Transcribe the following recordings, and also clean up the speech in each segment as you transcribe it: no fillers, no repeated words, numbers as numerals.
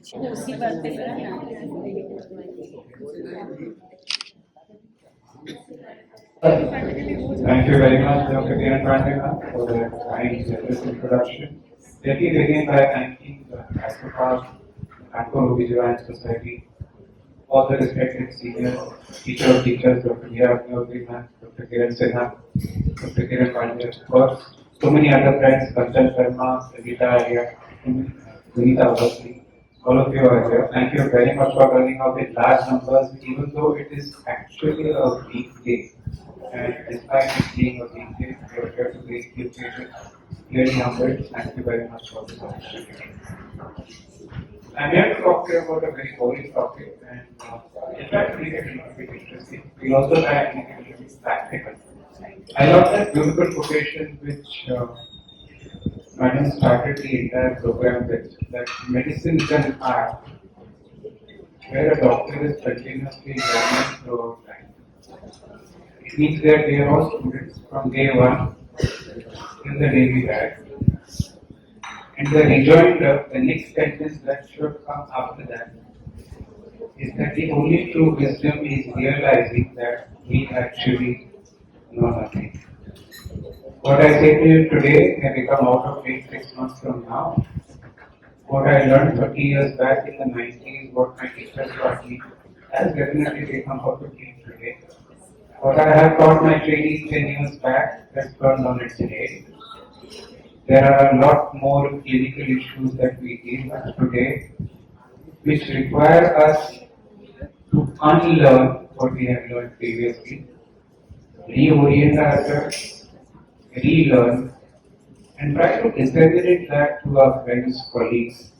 उसी बात पे करा ना। Thank you very much, Dr. Kiran Pandya, for the kind generous introduction. Let me begin by thanking the ISOPARB and KOGS Society, all the respected seniors, teacher of teachers, Dr. Mira, Dr. Kiran Sinha, Dr. Kiran Pandya, of course, so many other friends, Kanchan Sharma, Sangeeta Arya, Sunita Avasthi, all of you are here. Thank you very much for turning out in large numbers, even though it is actually a weekday. And despite it being a weekday, you are here to grace the occasion. Clearly humbled. Thank you very much for this opportunity. I'm here to talk to you about a very boring topic, and in fact, make it a little bit interesting. We'll also try and make it a little bit practical. I love that beautiful quotation which Madam started the entire program with, that medicine is an art where a doctor is continuously learning throughout life. It means that we are all students from day one till the day we die. And the rejoinder, the next sentence that should come after that, is that the only true wisdom is realizing that we actually know nothing. What I say to you today may become out of date 6 months from now. What I learned 30 years back in the 90s, what my teachers taught me, has definitely become out of date today. What I have taught my trainees 10 years back has turned on its head. There are a lot more clinical issues that we deal with today, which require us to unlearn what we have learned previously, reorient ourselves, relearn, and try to disseminate that to our friends, colleagues,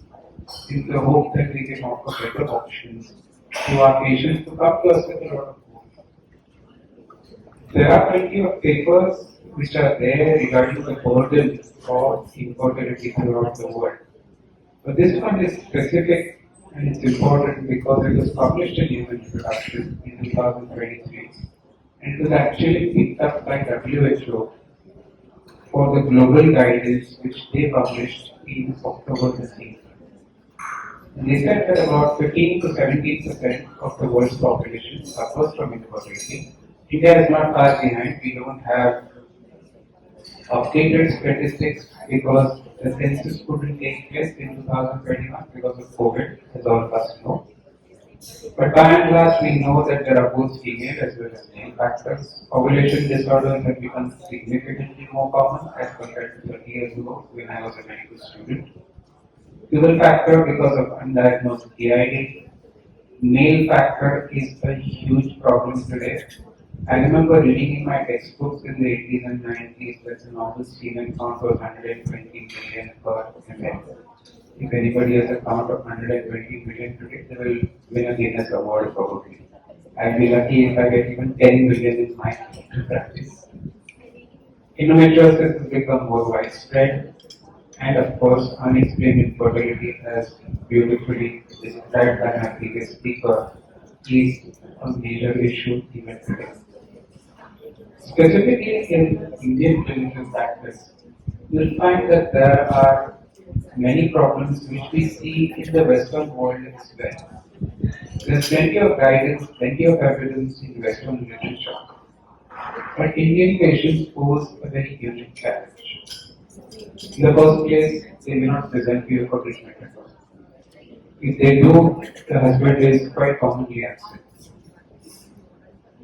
in the hope that we can offer better options to our patients to come to us with a lot of hope. There are plenty of papers which are there regarding the burden of infertility throughout the world. But this one is specific and it's important because it was published in Human Reproduction in 2023 and it was actually picked up by WHO for the global guidance which they published in October this year. And they said that about 15 to 17% of the world's population suffers from infertility. India is not far behind. We don't have updated statistics because the census couldn't take place in 2021 because of COVID, as all of us know. But by and large, we know that there are both female as well as male factors. Ovulation disorders have become significantly more common as compared to 30 years ago when I was a medical student. Female factor because of undiagnosed PID. Male factor is a huge problem today. I remember reading in my textbooks in the 80s and 90s that the normal semen count was 120 million per ml. If anybody has a count of 120 million today, they will win a Guinness Award probably. I'll be lucky if I get even 10 million in my practice. Endometriosis has become more widespread, and of course, unexplained infertility, as beautifully described by my previous speaker, is a major issue even today. Specifically in Indian clinical practice, you will find that there are many problems which we see in the Western world as well. There's plenty of guidance, plenty of evidence in Western literature, but Indian patients pose a very unique challenge. In the first place, they may not present you for treatment at all. If they do, the husband is quite commonly absent.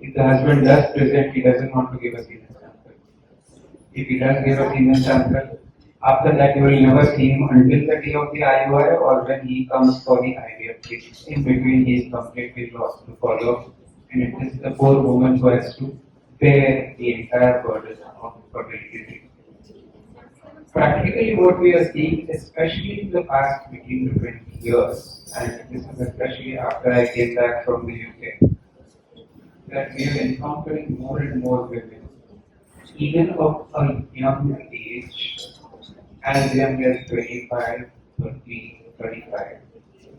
If the husband does present, he doesn't want to give a semen sample. If he does give a semen sample, after that you will never see him until the day of the IUI or when he comes for the IVF treatment. In between, he is completely lost to follow, and it is the poor woman who has to bear the entire burden of fertility treatment. Practically, what we are seeing, especially in the past 15 to 20 years, and this is especially after I came back from the UK, that we are encountering more and more women, even of a young age, as young as 25, 30, 35.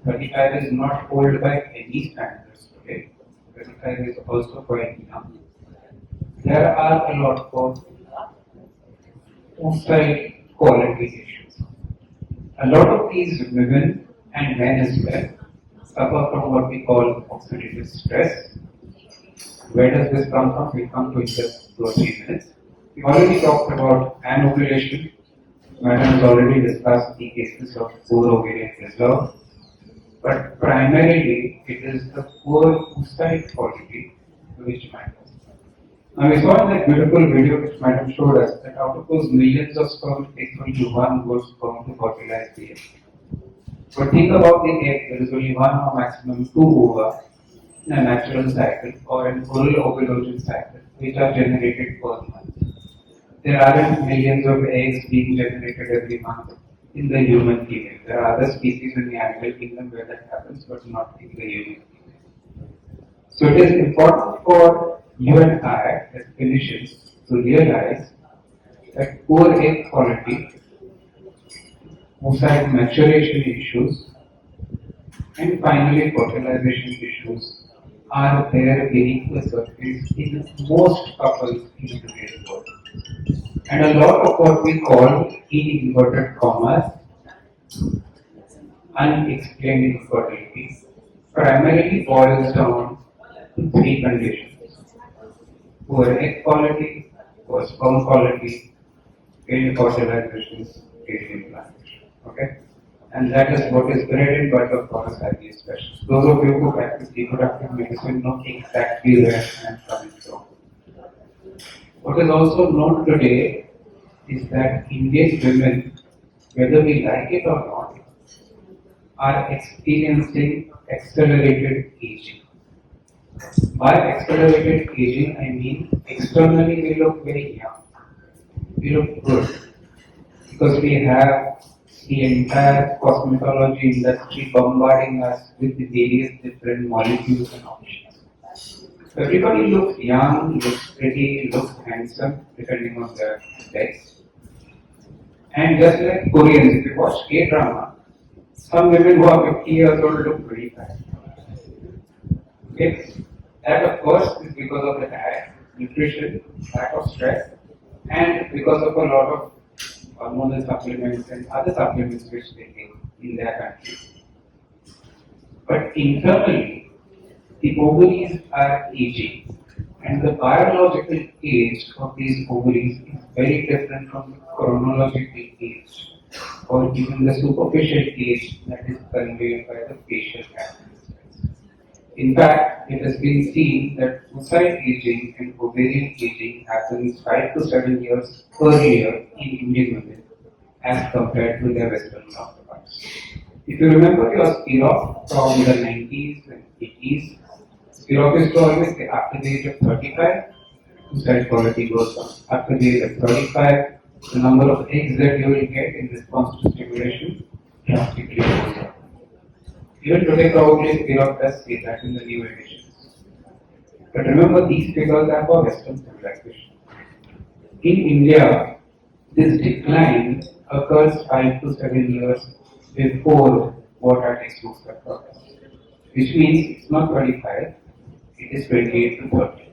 35 is not old by any standards today. 35 is also quite young. There are a lot of outside quality issues. A lot of these women and men as well suffer from what we call oxidative stress. Where does this come from? We'll come to in just 2 or 3 minutes. We already talked about anovulation. Madam has already discussed the cases of poor ovarian reserve. But primarily, it is the poor oocyte quality which matters. Now, we saw in that beautiful video which Madam showed us that out of those millions of sperm, it takes only one good sperm to fertilize the egg. But think about the egg, there is only one or maximum two ova in a natural cycle or an oral ovulation cycle, which are generated per month. There aren't millions of eggs being generated every month in the human female. There are other species in the animal kingdom where that happens, but not in the human female. So it is important for you and I, as clinicians, to realize that poor egg quality, oocyte maturation issues, and finally fertilization issues are there beneath the surface in most couples in today's world. And a lot of what we call, in inverted commas, unexplained infertility primarily boils down to three conditions: poor egg quality, poor sperm quality, failed fertilizations, failed implantation. Okay? And that is what is bread and butter for us IVF specialists. Those of you who practice reproductive medicine know exactly where I am coming from. What is also known today is that Indian women, whether we like it or not, are experiencing accelerated aging. By accelerated aging, I mean externally we look very young, we look good, because we have the entire cosmetology industry bombarding us with the various different molecules and options. Everybody looks young, looks pretty, looks handsome, depending on their sex. And just like Koreans, if you watch K-drama, some women who are 50 years old look pretty fat. Okay? That of course is because of the diet, nutrition, lack of stress, and because of a lot of hormonal supplements and other supplements which they take in their country. But internally, the ovaries are aging, and the biological age of these ovaries is very different from the chronological age or even the superficial age that is conveyed by the facial characteristics. In fact, it has been seen that oocyte aging and ovarian aging happens 5 to 7 years earlier in Indian women as compared to their Western counterparts. If you remember your Spirov from the 90s and 80s, Spirov used to always say after the age of 35, oocyte quality goes down. After the age of 35, the number of eggs that you will get in response to stimulation drastically goes down. Even today, probably Spirov does say that in the new editions. But remember, these figures are for Western civilization. In India, this decline occurs 5 to 7 years before what our textbooks have taught us. Which means it's not 35, it is 28 to 30.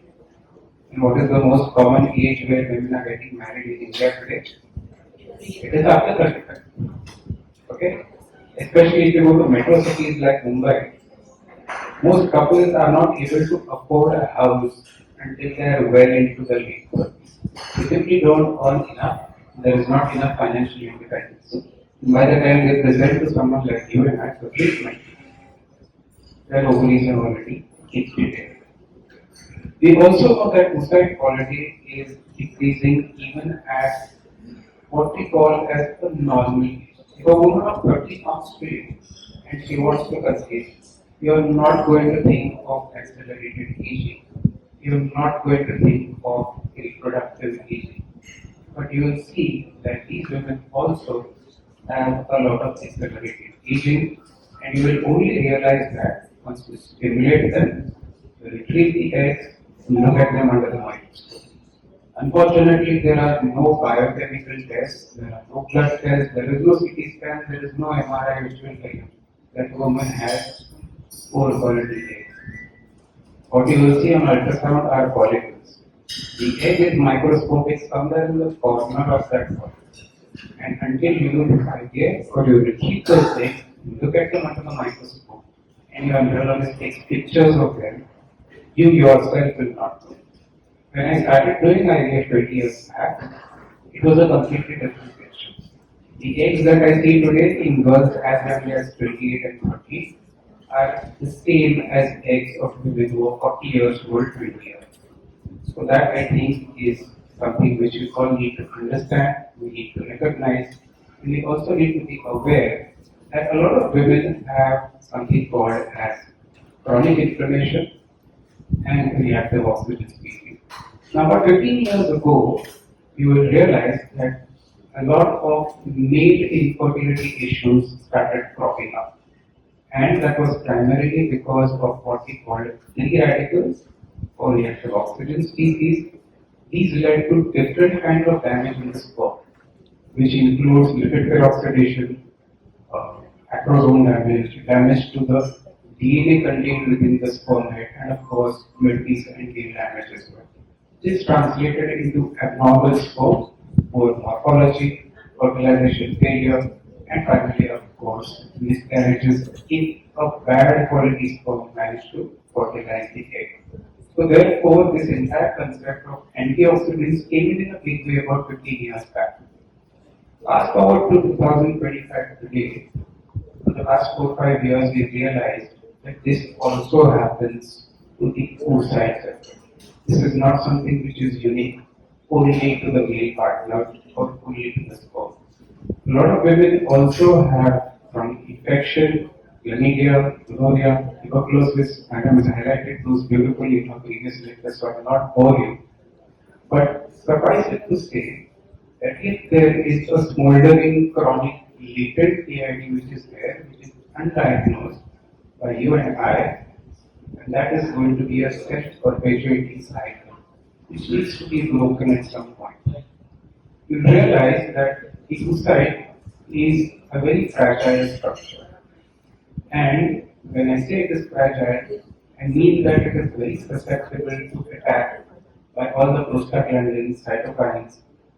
And what is the most common age where women are getting married in India today? It is after 35. Okay? Especially if you go to metro cities like Mumbai, most couples are not able to afford a house until they are well into the late 30s. They simply don't earn enough. There is not enough financial independence. And by the time they present to someone like you and I for treatment, their ovaries have already depleted. We also know that oocyte quality is decreasing even at what we call as the normal age. If a woman of 30 comes to you and she wants to conceive, you are not going to think of accelerated aging. You are not going to think of reproductive aging. But you will see that these women also have a lot of accelerated aging, and you will only realize that once you stimulate them, you retrieve the eggs, and look at them under the microscope. Unfortunately, there are no biochemical tests, there are no blood tests, there is no CT scan, there is no MRI which will tell you that woman has poor quality eggs. What you will see on ultrasound are follicles. The egg is microscopic somewhere in the corner of that follicle. And until you do IVF or you retrieve those eggs, you look at them under the microscope and your neurologist takes pictures of them, you yourself will not know. When I started doing IVF 20 years back, it was a completely different picture. The eggs that I see today in girls as young as 28 and 30 are the same as eggs of women who are 40 years old, 20 years. So that I think is something which we all need to understand, we need to recognize, and we also need to be aware that a lot of women have something called as chronic inflammation and reactive oxygen species. Now, about 15 years ago, you will realize that a lot of male infertility issues started cropping up. And that was primarily because of what we call free radicals or reactive oxygen species. These led to different kinds of damage in the sperm, which includes lipid peroxidation, acrosome damage, damage to the DNA contained within the sperm head, and of course, multi and tail damage as well. This translated into abnormal sperm, poor morphology, fertilization failure, and finally, of course, miscarriages if a bad quality sperm managed to fertilize the egg. So therefore, this entire concept of antioxidants came in a big way about 15 years back. Fast forward to 2025 today, for the last 4-5 years, we realized that this also happens to the oocyte sector. This is not something which is unique only to the male partner or only to the sperm. A lot of women also have chronic infection, chlamydia, gonorrhea, tuberculosis. Madam has highlighted those beautifully in her previous lecture, so I will not bore you. But suffice it to say that if there is a smoldering chronic latent PID which is there, which is undiagnosed by you and I, and that is going to be a self-perpetuating cycle, which needs to be broken at some point. You realize that the oocyte is a very fragile structure. And when I say it is fragile, I mean that it is very susceptible to attack by all the prostaglandins, cytokines,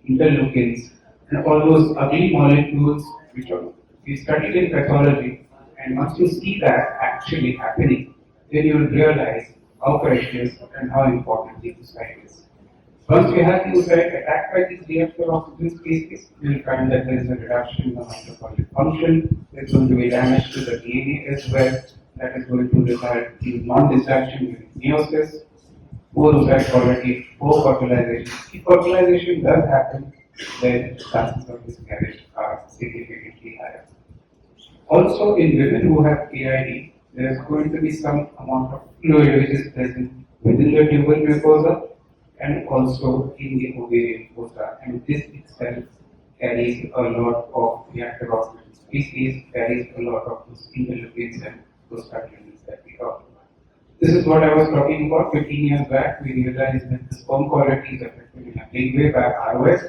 interleukins, and all those ugly molecules which are we studied in pathology. And once you see that actually happening, then you will realize how precious and how important the oocyte is. Once you have the oocyte attacked by these reactive oxygen species, you will find that there is a reduction in the mitochondrial function, there is going to be damage to the DNA as well, that is going to result in non-distraction during meiosis, poor oocyte quality, poor fertilization. If fertilization does happen, then chances of miscarriage are significantly higher. Also, in women who have PID, there is going to be some amount of fluid which is present within the tubal mucosa and also in the ovarian fossa, and this itself carries a lot of reactive oxygen species, carries a lot of those interleukins and prostaglandins that we talked about. This is what I was talking about 15 years back. We realized that the sperm quality is affected in a big way by ROS.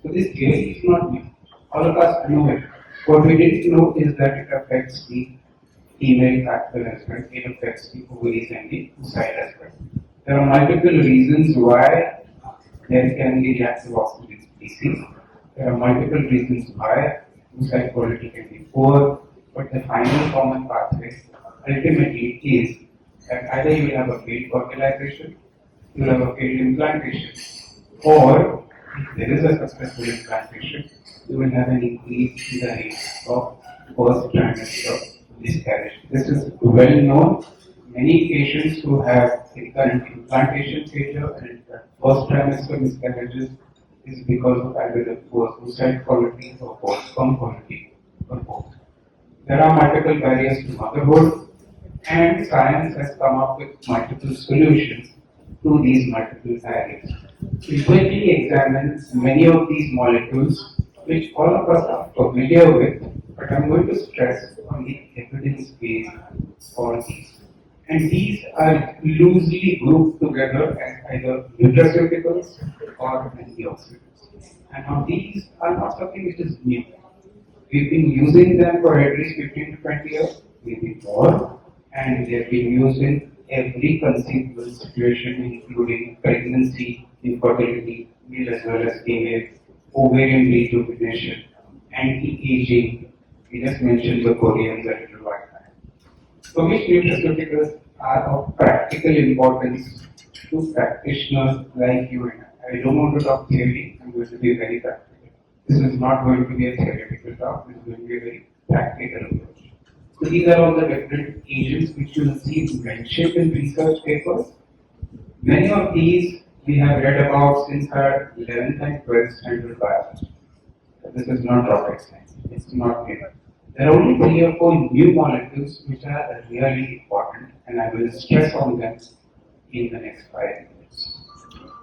So this really is not new. All of us know it. What we didn't know is that it affects the female factor as well. It affects the ovaries and the oocyte as well. There are multiple reasons why there can be reactive oxygen species. There are multiple reasons why oocyte quality can be poor, but the final common pathway ultimately is that either you will have a failed fertilization, you will have a failed implantation, or if there is a successful implantation, you will have an increase in the rate of first trimester miscarriage. This is well known. Many patients who have recurrent implantation failure and first trimester miscarriages is because of either the poor oocyte quality or poor sperm quality or both. There are multiple barriers to motherhood, and science has come up with multiple solutions to these multiple barriers. We quickly examine many of these molecules, which all of us are familiar with, but I'm going to stress on the evidence base for these. And these are loosely grouped together as either nutraceuticals or antioxidants. And now these are not something which is new. We've been using them for at least 15 to 20 years, maybe more, and they've been used in every conceivable situation, including pregnancy, infertility, male as well as female, ovarian rejuvenation, anti-aging, We just mentioned the Koreans a little while back. So which nutraceuticals are of practical importance to practitioners like you and I? I don't want to talk theory, I'm going to be very practical. This is not going to be a theoretical talk, this is going to be a very practical approach. So these are all the different agents which you will see mentioned in research papers. Many of these we have read about since our 11th and 12th standard biology. This is not rocket science, it's not new. There are only 3 or 4 new molecules which are really important, and I will stress on them in the next 5 minutes.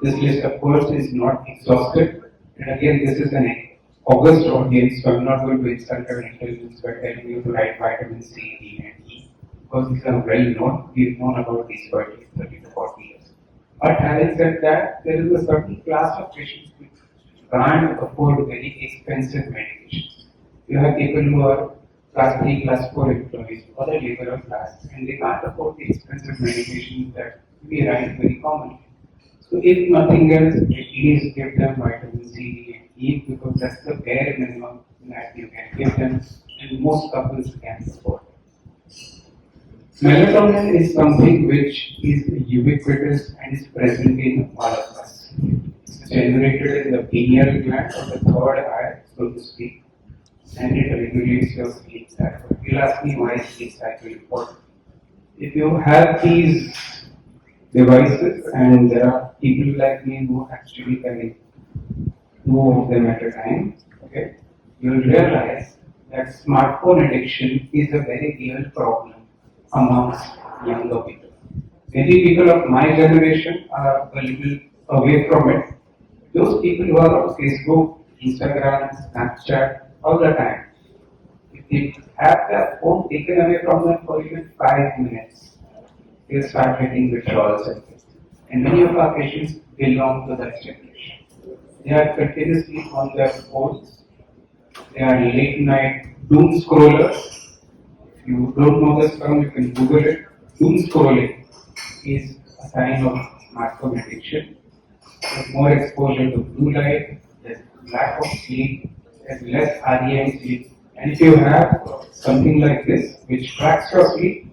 This list, of course, is not exhaustive, and again, this is an August audience, so I'm not going to insult your intelligence by telling you to write vitamin C, D, and E, because these are well known. We've known about these for at least 30 to 40 years. But having said that, there is a certain class of patients which can't afford very expensive medications. You have people who are class 3, class 4 employees, or the laborer class, and they can't afford the expensive medications that we write very commonly. So if nothing else, at least give them vitamin C, D, and E, because that's the bare minimum that you can give them, and most couples can afford. Melatonin is something which is ubiquitous and is present in all of us. It's generated in the pineal gland or the third eye, so to speak, and it regulates your sleep cycle. You'll ask me why is sleep cycle important. If you have these devices, and there are people like me who actually carry 2 of them at a time, okay, you'll realize that smartphone addiction is a very real problem amongst younger people. Maybe people of my generation are a little away from it. Those people who are on Facebook, Instagram, Snapchat all the time, if they have their phone taken away from them for even 5 minutes, they start getting withdrawals and things. And many of our patients belong to that generation. They are continuously on their phones. They are late night doom scrollers. If you don't know this term, you can Google it. Doom scrolling is a sign of smartphone addiction. There's more exposure to blue light, there's lack of sleep, there's less REM sleep. And if you have something like this, which tracks your sleep,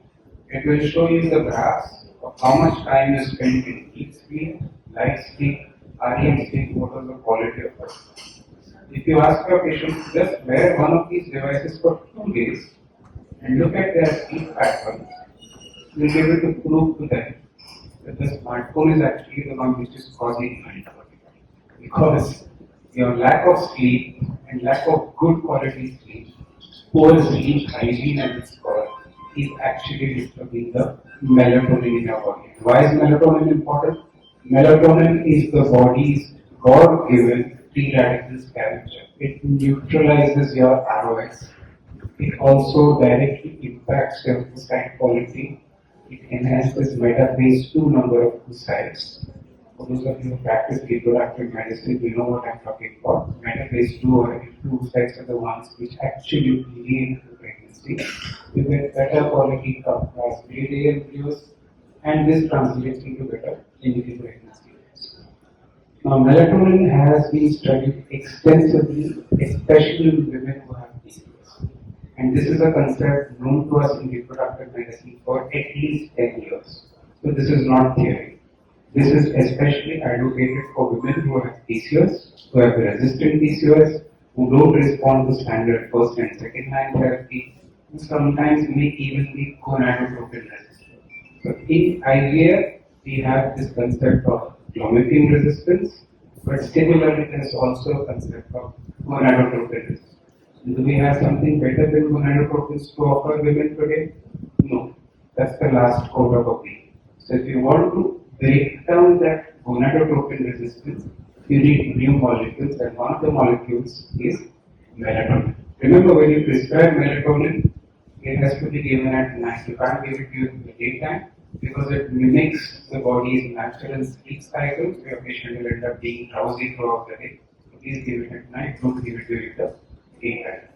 it will show you the graphs of how much time you spend in deep sleep, light sleep, REM sleep, what was the quality of it. If you ask your patients, just wear one of these devices for 2 days and look at their sleep patterns, you'll be able to prove to them that the smartphone is actually the one which is causing it. Because your lack of sleep and lack of good quality sleep, poor sleep hygiene as it's called, is actually disturbing the melatonin in your body. Why is melatonin important? Melatonin is the body's God-given free radical scavenger. It neutralizes your ROS. It also directly impacts your oocyte quality. It enhances metaphase 2 number of oocytes. For those of you who practice reproductive medicine, you know what I'm talking about. Metaphase 2 or 2 oocytes are the ones which actually lead to pregnancy. You get better quality compatibility embryos, and this translates into better clinical pregnancy. Now, melatonin has been studied extensively, especially in women who have PCOS. And this is a concept known to us in reproductive medicine for at least 10 years. So this is not theory. This is especially advocated for women who have PCOS, who have resistant PCOS, who don't respond to standard first and second line therapy, who sometimes may even be gonadotropin resistant. So in IVF, we have this concept of clomiphene resistance, but similarly there is also a concept of gonadotropin resistance. Do we have something better than gonadotropins to offer women today? No. That's the last quarter of a week. So if you want to break down that gonadotropin resistance, you need new molecules, and one of the molecules is melatonin. Remember, when you prescribe melatonin, it has to be given at night. You can't give it during the daytime because it mimics the body's natural sleep cycle. So your patient will end up being drowsy throughout the day. So please give it at night, don't give it during the daytime.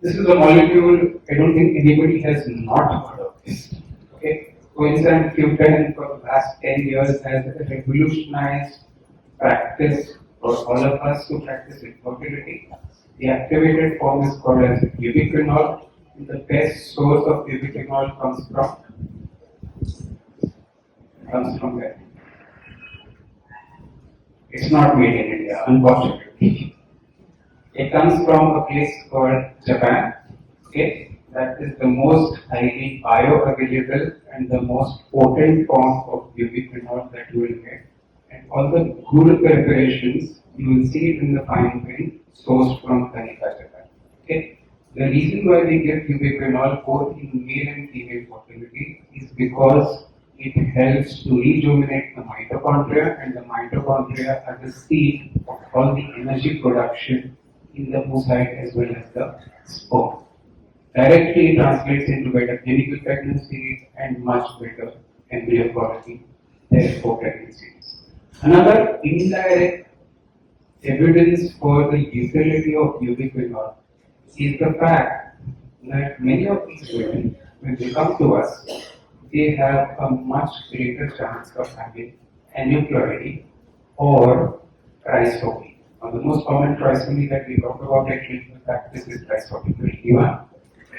This is a molecule I don't think anybody has not heard of this. Okay? Coenzyme Q10 for the last 10 years has revolutionized practice for all of us who practice infertility. The activated form is called as ubiquinol. The best source of ubiquinol comes from where? It's not made in India, unfortunately. It comes from a place called Japan. Okay, that is the most highly bioavailable and the most potent form of ubiquinol that you will get. And all the good preparations, you will see it in the fine print sourced from Tanika, Japan. Okay, the reason why we give ubiquinol both in male and female fertility is because it helps to rejuvenate the mitochondria, and the mitochondria are the seed of all the energy production in the oocyte as well as the sperm. Directly translates into better clinical pregnancy and much better embryo quality, therefore pregnancies. Another indirect evidence for the utility of ubiquinol is the fact that many of these women, when they come to us, they have a much greater chance of having aneuploidy or trisomy. Now, the most common trisomy that we talk about in clinical practice is trisomy 21.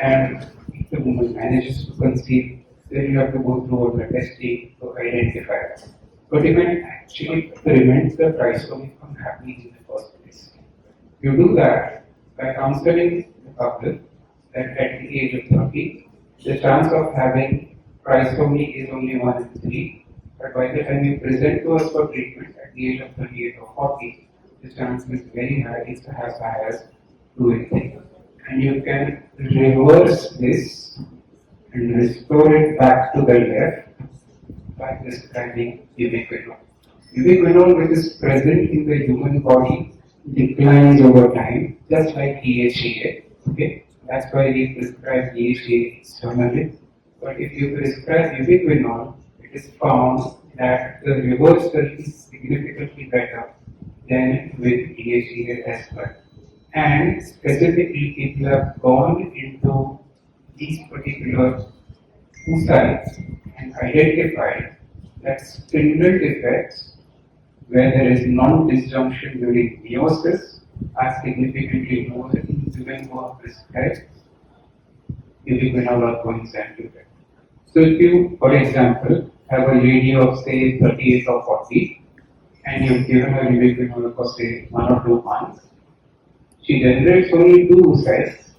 And if the woman manages to conceive, then you have to go through all the testing to identify it. But it can actually prevent the trisomy from happening in the first place. You do that by counseling the couple that at the age of 30, the chance of having trisomy is only 1 in 3. But by the time you present to us for treatment at the age of 38 or 40, the chance is very high, it's as high as 2 in 3. And you can reverse this and restore it back to the left by prescribing ubiquinol. Ubiquinol, which is present in the human body, declines over time, just like DHEA. Okay, that's why we prescribe DHEA externally. But if you prescribe ubiquinol, it is found that the reversal is significantly better than with DHEA as well. And specifically, people have gone into these particular oocytes and identified that spindle defects, where there is non-disjunction during meiosis, are significantly lower in women who are prescribed ubiquinol or coenzyme defect. So, if you, for example, have a lady of say 38 or 40, and you've given her ubiquinol for say 1 or 2 months, she generates only 2 oocytes,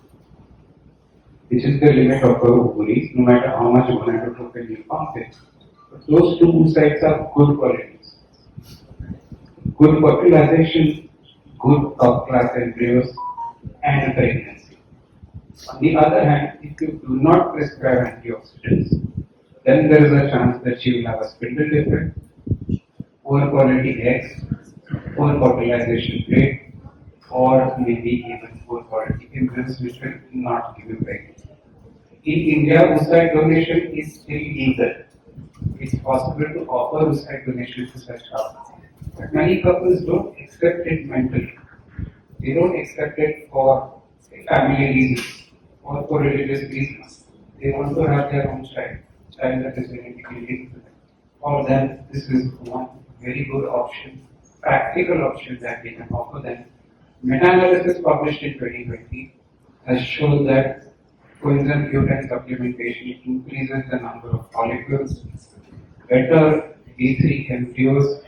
which is the limit of her ovaries, no matter how much gonadotropin you pump in. But those 2 oocytes are good qualities. Good fertilization, good top-class embryos, and pregnancy. On the other hand, if you do not prescribe antioxidants, then there is a chance that she will have a spindle defect, poor quality eggs, poor fertilization rate, or maybe even poor quality embryos which will not give you pregnancy. In India, oocyte donation is still legal. It's possible to offer oocyte donation to such couples. But many couples don't accept it mentally. They don't accept it for family reasons or for religious reasons. They want to have their own child that is genetically linked to them. For them, this is one very good option, practical option that we can offer them. Meta-analysis published in 2020 has shown that coenzyme Q10 supplementation increases the number of follicles, better D3 embryos,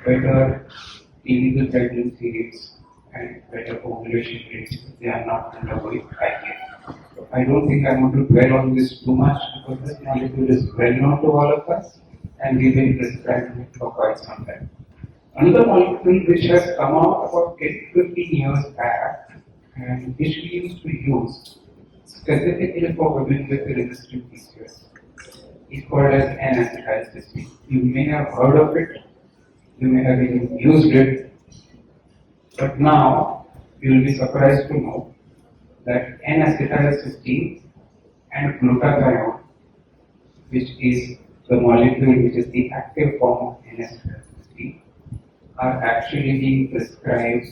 better clinical pregnancy rates, and better ovulation rates if they are not undergoing IVF. So I don't think I want to dwell on this too much because this molecule is well known to all of us and we've been prescribing it for quite some time. Another molecule which has come out about 10 to 15 years back and which we used to use specifically for women with resistant PCOS is called as N-acetylcysteine. You may have heard of it, you may have even used it, but now you will be surprised to know that N-acetylcysteine and glutathione, which is the molecule which is the active form of N-acetylcysteine, are actually being prescribed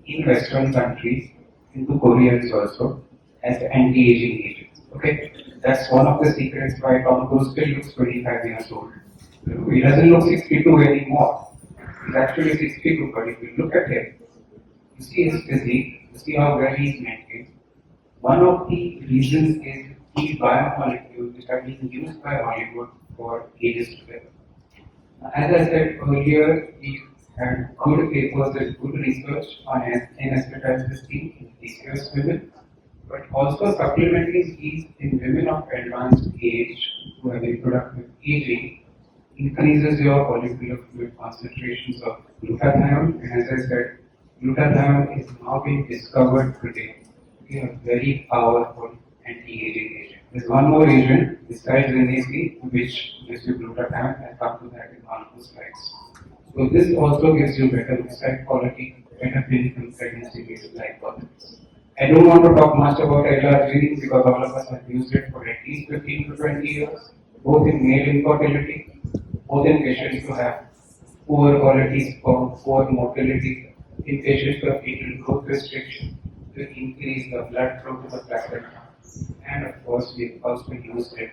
in Western countries, into Koreans also, as anti-aging agents. Okay, that's one of the secrets why Tom Cruise still looks 25 years old. He doesn't look 62 anymore. He's actually 62, but if you look at him, you see his physique, you see how well he's maintained. One of the reasons is these biomolecules which are being used by Hollywood for ages together. As I said earlier, we had good papers and good research on N-acetylcysteine in PCOS women, but also supplementing these in women of advanced age who have reproductive aging increases your follicular fluid concentrations of glutathione, and as I said, glutathione is now being discovered today to be a very powerful anti-aging agent. There's one more agent besides NAC which gives you glutathione. I'll come to that in one of the slides. So this also gives you better oocyte quality, better clinical pregnancy cases like others. I don't want to talk much about LRG because all of us have used it for at least 15 to 20 years, both in male infertility, both in patients who have poor quality sperm, poor motility, in patients who have fetal growth restriction, to increase the blood flow to the placenta. And of course, we've also used it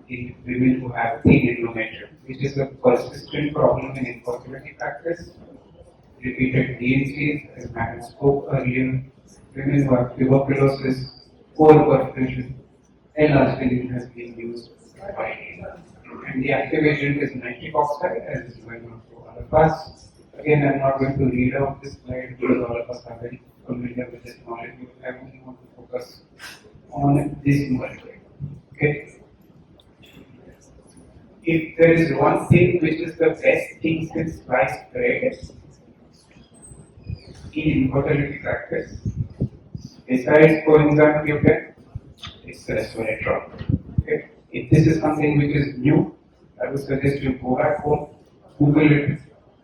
in women who have thin endometrium, which is a persistent problem in infertility practice. Repeated DNCs, as Madam spoke earlier, women who have tuberculosis, poor perfusion, L-arginine has been used widely. And the active agent is nitric oxide, as is well known to all of us. Again, I'm not going to read out this slide because all of us are very familiar with this molecule. I only want to focus on this molecule. Okay. If there is one thing which is the best thing since sliced bread in infertility practice, besides coenzyme Q10, it's resveratrol. Okay. If this is something which is new, I would suggest you go back home, Google it,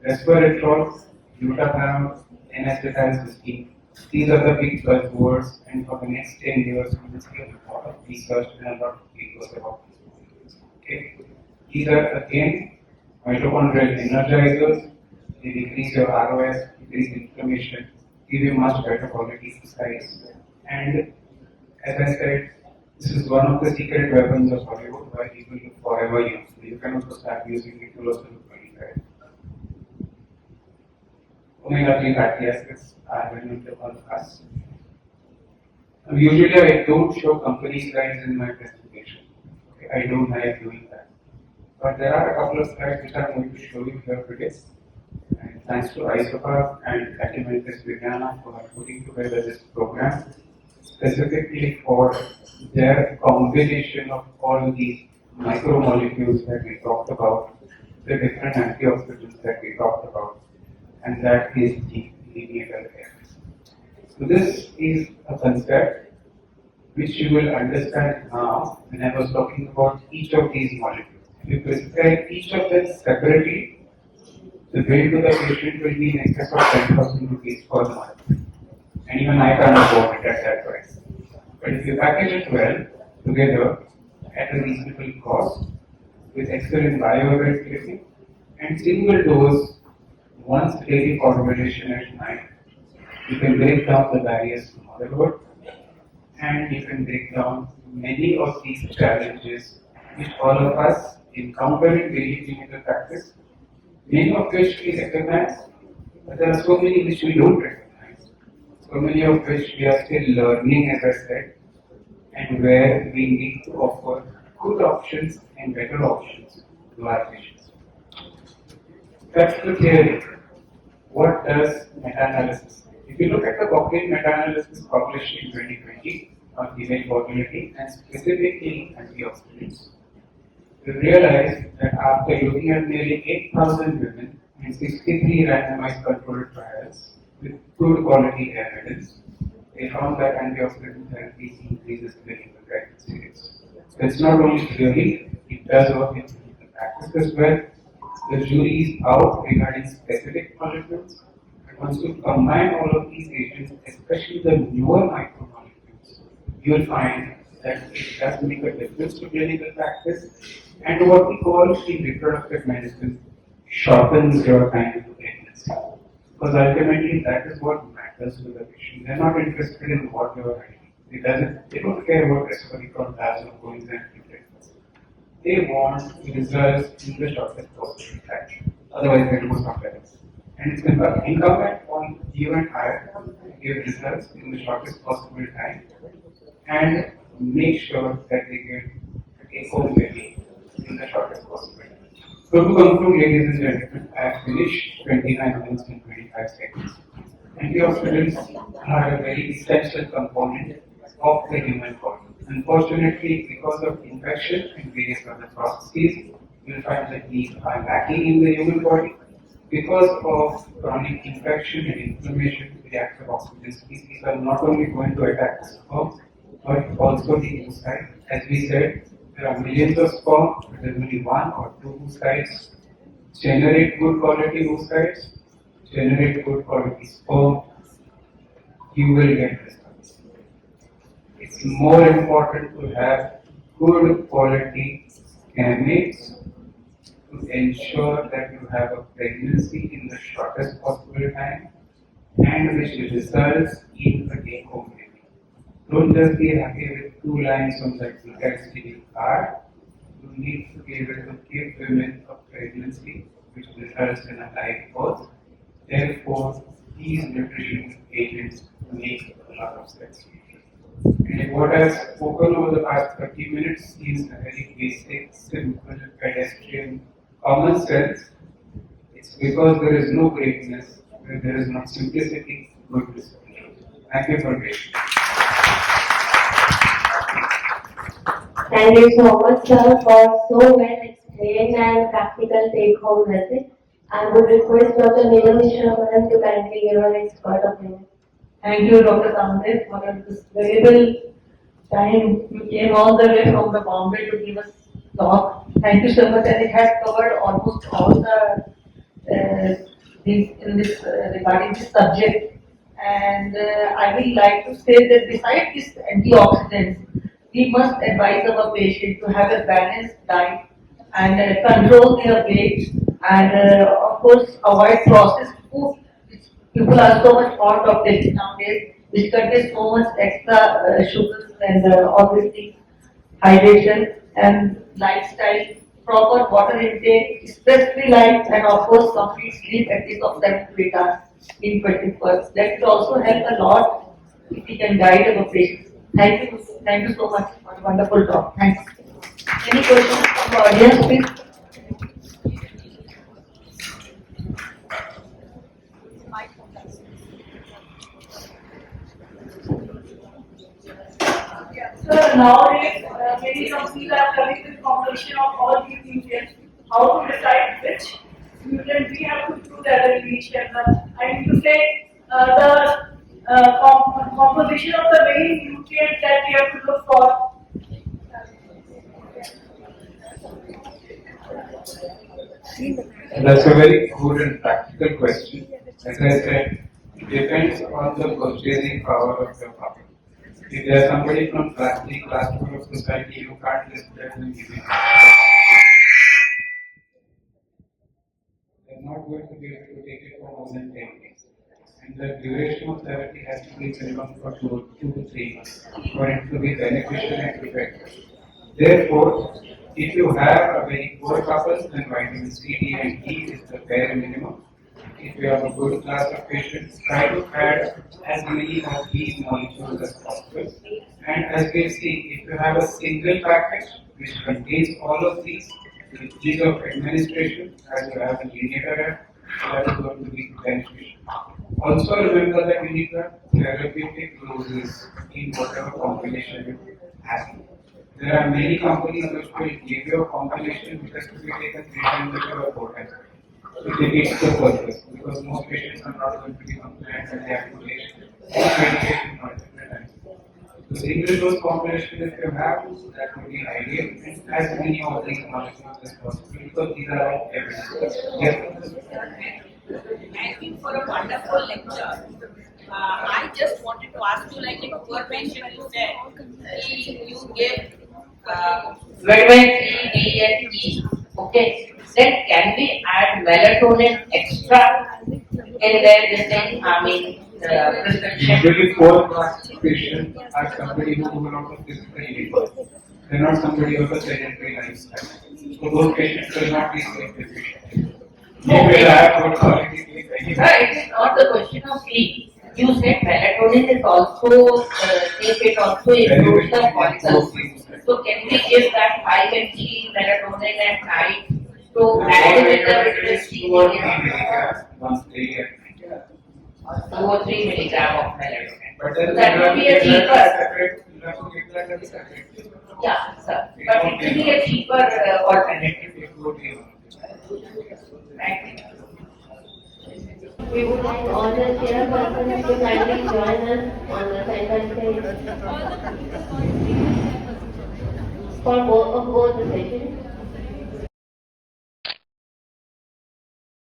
resveratrol, glutathione, N-acetylcysteine. These are the big buzzwords, and for the next 10 years, we will see a lot of research and a lot of papers about these molecules. Okay. These are again mitochondrial energizers. They decrease your ROS, decrease inflammation, give you much better quality size. And as I said, this is one of the secret weapons of Hollywood why people will forever use. You can also start using it to lose the 25. Omega-3 fatty acids are well known to all of us. Usually I don't show company slides in my presentation. Okay, I don't like doing that. But there are a couple of slides which I'm going to show you here today. And thanks to ISOPARB and Acumentis Vignana for putting together this program specifically for their combination of all these micromolecules that we talked about, the different antioxidants that we talked about, and that is the neonatal care. So this is a concept which you will understand now when I was talking about each of these molecules. If you prescribe each of them separately, the bill to the patient will be in excess of 10,000 rupees per month. And even I can't afford it at that price. But if you package it well together at a reasonable cost with excellent bioavailability and single dose once daily formulation at night, you can break down the barriers to motherhood and you can break down many of these challenges which all of us encounter in daily clinical practice, many of which we recognize, but there are so many which we don't recognize, so many of which we are still learning, as I said, and where we need to offer good options and better options to our patients. That's the theory. What does meta-analysis say? If you look at the Cochrane meta-analysis published in 2020 on female fertility and specifically antioxidants, we realized that after looking at nearly 8,000 women in 63 randomized controlled trials with good quality evidence, they found that antioxidant therapy increases clinical pregnancy rates. So it's not only theory, it does work in clinical practice as well. The jury is out regarding specific molecules, but once you combine all of these agents, especially the newer micromolecules, you will find that it does make a difference to clinical practice, and what we call in reproductive medicine shortens your time to pregnancy. Because ultimately that is what matters to the patient. They are not interested in what you are writing. They don't care what resveratrol does or coenzyme Q10. They want results in the shortest possible time. Otherwise they do something else. And it's incumbent on you and I give results in the shortest possible time and make sure that they get a home baby in the shortest possible time. So to conclude, ladies and gentlemen, I have finished 29 minutes and 25 seconds. Antioxidants are a very essential component of the human body. Unfortunately, because of infection and various other processes, you will find that these are lacking in the human body. Because of chronic infection and inflammation, the active oxygen species are not only going to attack the sperm, but also the oocyte. As we said, there are millions of sperm, but there is only one or two oocytes. Generate good quality oocytes, generate good quality sperm, you will get results. It's more important to have good quality gametes to ensure that you have a pregnancy in the shortest possible time and which results in a take-home baby. Don't just be happy with 2 lines on the fertility card. You need to be able to give women a pregnancy which results in a live birth. Therefore, these nutrition agents make a lot of sense. And what I've spoken over the past 30 minutes is a very basic, simple, pedestrian, common sense. It's because there is no greatness where there is not simplicity, good results. Thank you for listening. Thank you so much, sir, for so well explained and practical take-home message. I would request Dr. Neelam Mishra to kindly give an expert opinion. Thank you, Dr. Tambe, for this valuable time. You came all the way from the Bombay to give us talk. Thank you so much, and it has covered almost all the things in this regarding this subject. And I will like to say that besides these antioxidants, we must advise our patient to have a balanced diet and control their weight and of course avoid processed food. People are so much fond of taking nowadays, which contains so much extra sugars and all these things. Hydration and lifestyle, proper water intake, stress-free life, and of course complete sleep at least of 7 to 8 hours in 24 hours. That will also help a lot if we can guide our patients. Thank you so much for a wonderful talk. Thanks. Any questions from the audience, please? So nowadays, many companies are coming with combination of all these nutrients. How to decide which nutrient we have to choose as a nutrition? I mean to say, the composition of the main nutrient that we have to look for. That's a very good and practical question. As I said, it depends on the purchasing power of your public. If there is somebody from class 3, class 4 of society, you can't list them and give it. They're not going to be able to take it for more than 10 days. And the duration of therapy has to be minimum for 2 to 3 months for it to be beneficial and effective. Therefore, if you have a very poor couple, then vitamin C, D, and E is the bare minimum. If you have a good class of patients, try to add as many of these molecules as possible. And as we see, if you have a single package which contains all of these, with ease of administration, as you have in linear that is going to be beneficial. Also remember that you need the therapeutic doses in whatever combination you have. There are many companies which will give you a combination which has to be taken 3 times a day or 4 times a day. So they defeats the purpose because most patients are not going to be compliant and they have to take medication multiple times. So single dose combination if you have, that would be ideal, and as many of these molecules as possible because these are all evidence. Yes. Thank you for a wonderful lecture. I just wanted to ask you, like a poor patient, you said, you give Vitamin C, D, and E. Okay. Then can we add melatonin extra in their this thing? I mean, prescription. Usually, poor class patients are somebody who do a lot of physical labor. They're not somebody who has a sedentary lifestyle. So those patients will not be sleep deficient. They will have good quality sleep anyway. It is not the question of sleep. You said melatonin is also, it also improves the follicles. So can we give that 5 mg melatonin at night to add with the vitamin C? 2 or 3 milligram of melatonin. But So that would be a cheaper. You have to give that as separate. Yeah, sir. But it will be a cheaper alternative. Right? We would like all the chairpersons to kindly join us on the center stage for both the sessions.